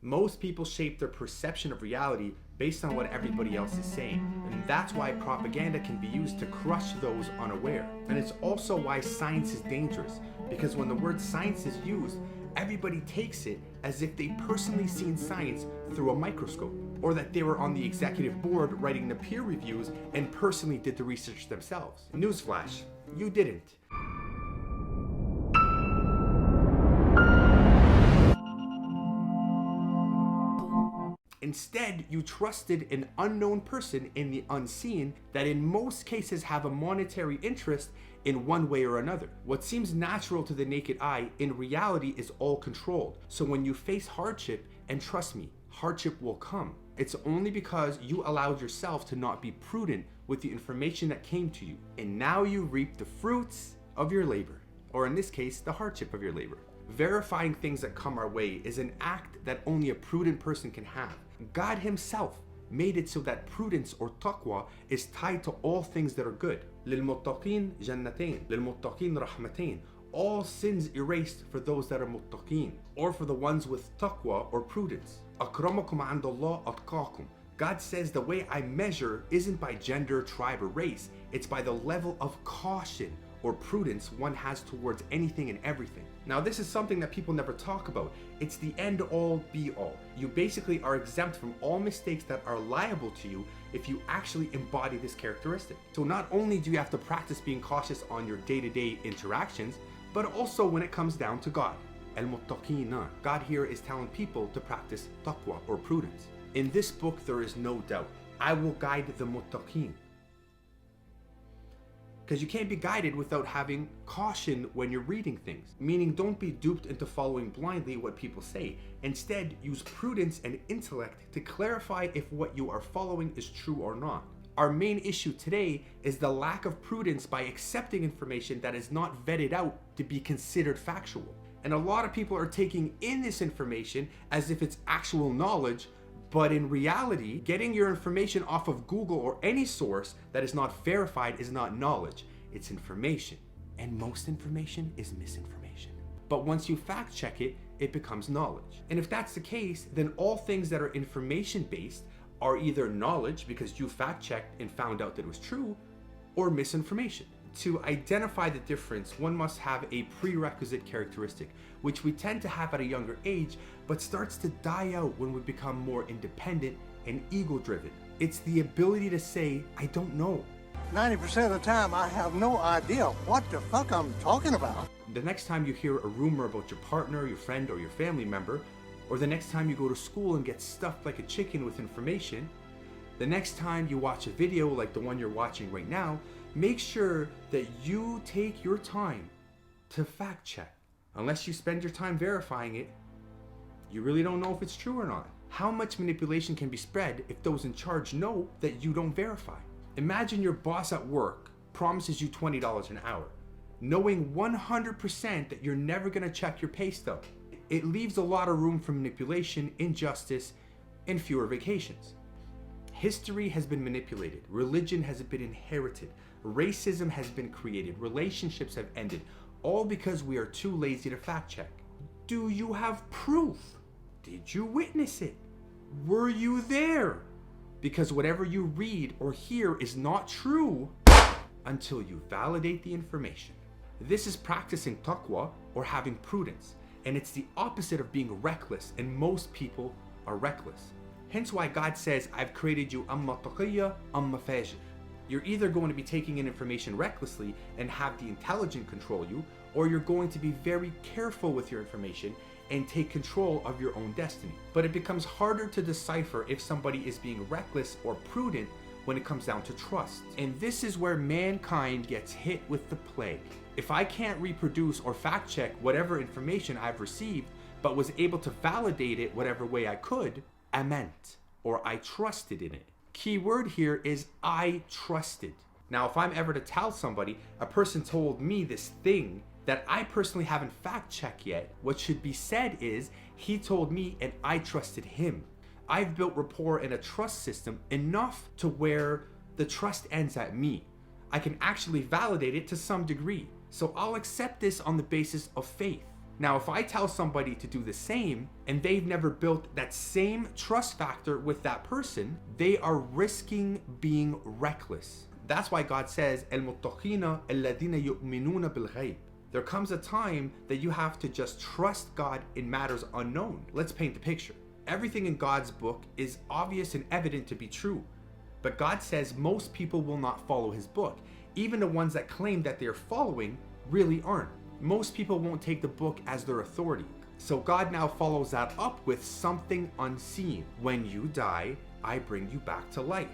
Most people shape their perception of reality based on what everybody else is saying. And that's why propaganda can be used to crush those unaware. And it's also why science is dangerous, because when the word science is used, everybody takes it as if they personally seen science through a microscope, or that they were on the executive board writing the peer reviews and personally did the research themselves. Newsflash, you didn't. Instead, you trusted an unknown person in the unseen that in most cases have a monetary interest in one way or another. What seems natural to the naked eye in reality is all controlled. So when you face hardship, and trust me, hardship will come, it's only because you allowed yourself to not be prudent with the information that came to you. And now you reap the fruits of your labor, or in this case, the hardship of your labor. Verifying things that come our way is an act that only a prudent person can have. God himself made it so that prudence or taqwa is tied to all things that are good. لِلْمُتَّقِينَ جَنَّتَيْن لِلْمُتَّقِينَ رَحْمَتَيْن. All sins erased for those that are muttaqeen, or for the ones with taqwa or prudence. أَكْرَمَكُمْ عَنْدَ اللَّهِ أَتْقَاكُمْ. God says the way I measure isn't by gender, tribe, or race. It's by the level of caution or prudence one has towards anything and everything. Now this is something that people never talk about. It's the end all be all. You basically are exempt from all mistakes that are liable to you if you actually embody this characteristic. So not only do you have to practice being cautious on your day-to-day interactions, but also when it comes down to God. Al-Muttaqina. God here is telling people to practice taqwa or prudence. In this book there is no doubt. I will guide the muttaqeen. Because you can't be guided without having caution when you're reading things. Meaning don't be duped into following blindly what people say. Instead, use prudence and intellect to clarify if what you are following is true or not. Our main issue today is the lack of prudence by accepting information that is not vetted out to be considered factual. And a lot of people are taking in this information as if it's actual knowledge, but in reality, getting your information off of Google or any source that is not verified is not knowledge, it's information. And most information is misinformation. But once you fact check it, it becomes knowledge. And if that's the case, then all things that are information based are either knowledge because you fact checked and found out that it was true, or misinformation. To identify the difference, one must have a prerequisite characteristic, which we tend to have at a younger age, but starts to die out when we become more independent and ego-driven. It's the ability to say, I don't know. 90% of the time, I have no idea what the fuck I'm talking about. The next time you hear a rumor about your partner, your friend, or your family member, or the next time you go to school and get stuffed like a chicken with information, the next time you watch a video like the one you're watching right now, make sure that you take your time to fact check. Unless you spend your time verifying it, you really don't know if it's true or not. How much manipulation can be spread if those in charge know that you don't verify? Imagine your boss at work promises you $20 an hour, knowing 100% that you're never gonna check your pay stub. It leaves a lot of room for manipulation, injustice, and fewer vacations. History has been manipulated, religion has been inherited, racism has been created, relationships have ended, all because we are too lazy to fact check. Do you have proof? Did you witness it? Were you there? Because whatever you read or hear is not true until you validate the information. This is practicing taqwa or having prudence, and it's the opposite of being reckless, and most people are reckless. Hence why God says, I've created you amma taqiyya, amma fajr. You're either going to be taking in information recklessly and have the intelligent control you, or you're going to be very careful with your information and take control of your own destiny. But it becomes harder to decipher if somebody is being reckless or prudent when it comes down to trust. And this is where mankind gets hit with the plague. If I can't reproduce or fact check whatever information I've received, but was able to validate it whatever way I could, amant, or I trusted in it. Key word here is I trusted. Now, if I'm ever to tell somebody, a person told me this thing that I personally haven't fact checked yet, what should be said is, he told me and I trusted him. I've built rapport and a trust system enough to where the trust ends at me. I can actually validate it to some degree. So I'll accept this on the basis of faith. Now, if I tell somebody to do the same and they've never built that same trust factor with that person, they are risking being reckless. That's why God says, "El-muttaqina alladhina yu'minuna bil-ghayb." There comes a time that you have to just trust God in matters unknown. Let's paint the picture. Everything in God's book is obvious and evident to be true. But God says most people will not follow his book. Even the ones that claim that they're following really aren't. Most people won't take the book as their authority. So God now follows that up with something unseen. When you die, I bring you back to life.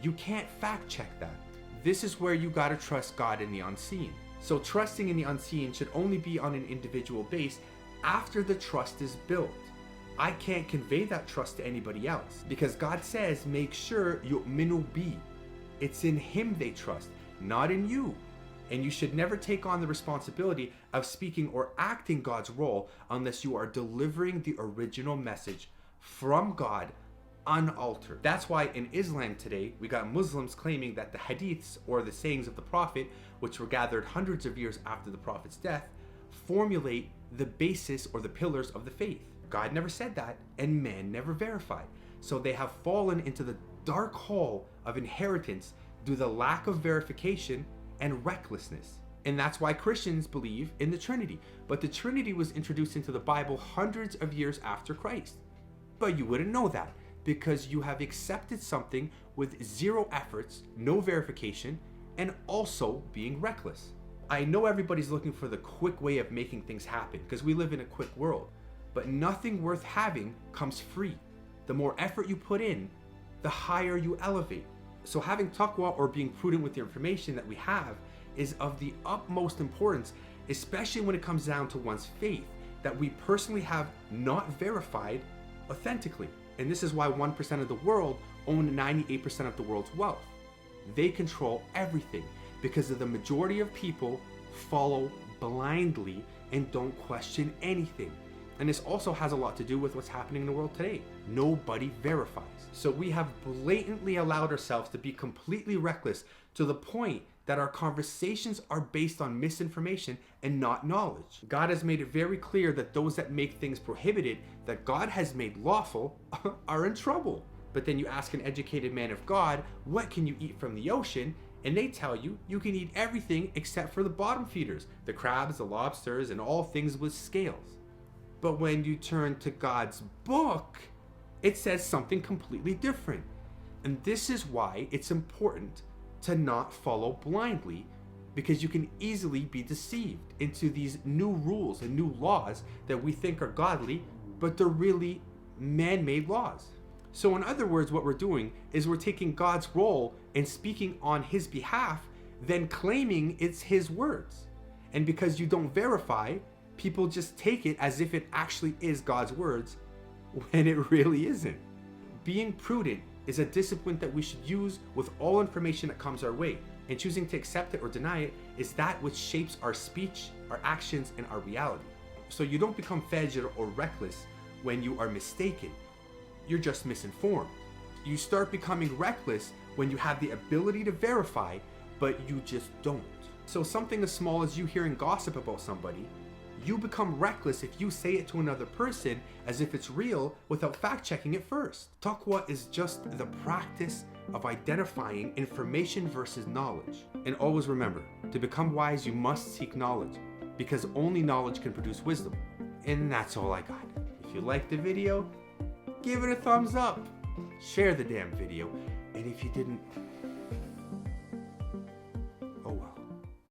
You can't fact check that. This is where you gotta trust God in the unseen. So trusting in the unseen should only be on an individual base after the trust is built. I can't convey that trust to anybody else because God says make sure yu'minu bi. It's in him they trust, not in you. And you should never take on the responsibility of speaking or acting God's role unless you are delivering the original message from God unaltered. That's why in Islam today, we got Muslims claiming that the hadiths or the sayings of the Prophet, which were gathered hundreds of years after the Prophet's death, formulate the basis or the pillars of the faith. God never said that, and man never verified. So they have fallen into the dark hole of inheritance due to the lack of verification and recklessness. And that's why Christians believe in the Trinity. But the Trinity was introduced into the Bible hundreds of years after Christ. But you wouldn't know that because you have accepted something with zero efforts, no verification, and also being reckless. I know everybody's looking for the quick way of making things happen because we live in a quick world, but nothing worth having comes free. The more effort you put in, the higher you elevate. So having taqwa or being prudent with the information that we have is of the utmost importance, especially when it comes down to one's faith that we personally have not verified authentically. And this is why 1% of the world own 98% of the world's wealth. They control everything because of the majority of people follow blindly and don't question anything. And this also has a lot to do with what's happening in the world today. Nobody verifies. So we have blatantly allowed ourselves to be completely reckless to the point that our conversations are based on misinformation and not knowledge. God has made it very clear that those that make things prohibited that God has made lawful are in trouble. But then you ask an educated man of God, what can you eat from the ocean? And they tell you, you can eat everything except for the bottom feeders, the crabs, the lobsters, and all things with scales. But when you turn to God's book, it says something completely different. And this is why it's important to not follow blindly, because you can easily be deceived into these new rules and new laws that we think are godly, but they're really man-made laws. So in other words, what we're doing is we're taking God's role and speaking on his behalf, then claiming it's his words. And because you don't verify, people just take it as if it actually is God's words when it really isn't. Being prudent is a discipline that we should use with all information that comes our way, and choosing to accept it or deny it is that which shapes our speech, our actions, and our reality. So you don't become fajr or reckless when you are mistaken. You're just misinformed. You start becoming reckless when you have the ability to verify, but you just don't. So something as small as you hearing gossip about somebody, you become reckless if you say it to another person as if it's real without fact checking it first. Taqwa is just the practice of identifying information versus knowledge. And always remember, to become wise, you must seek knowledge, because only knowledge can produce wisdom. And that's all I got. If you liked the video, give it a thumbs up. Share the damn video. And if you didn't,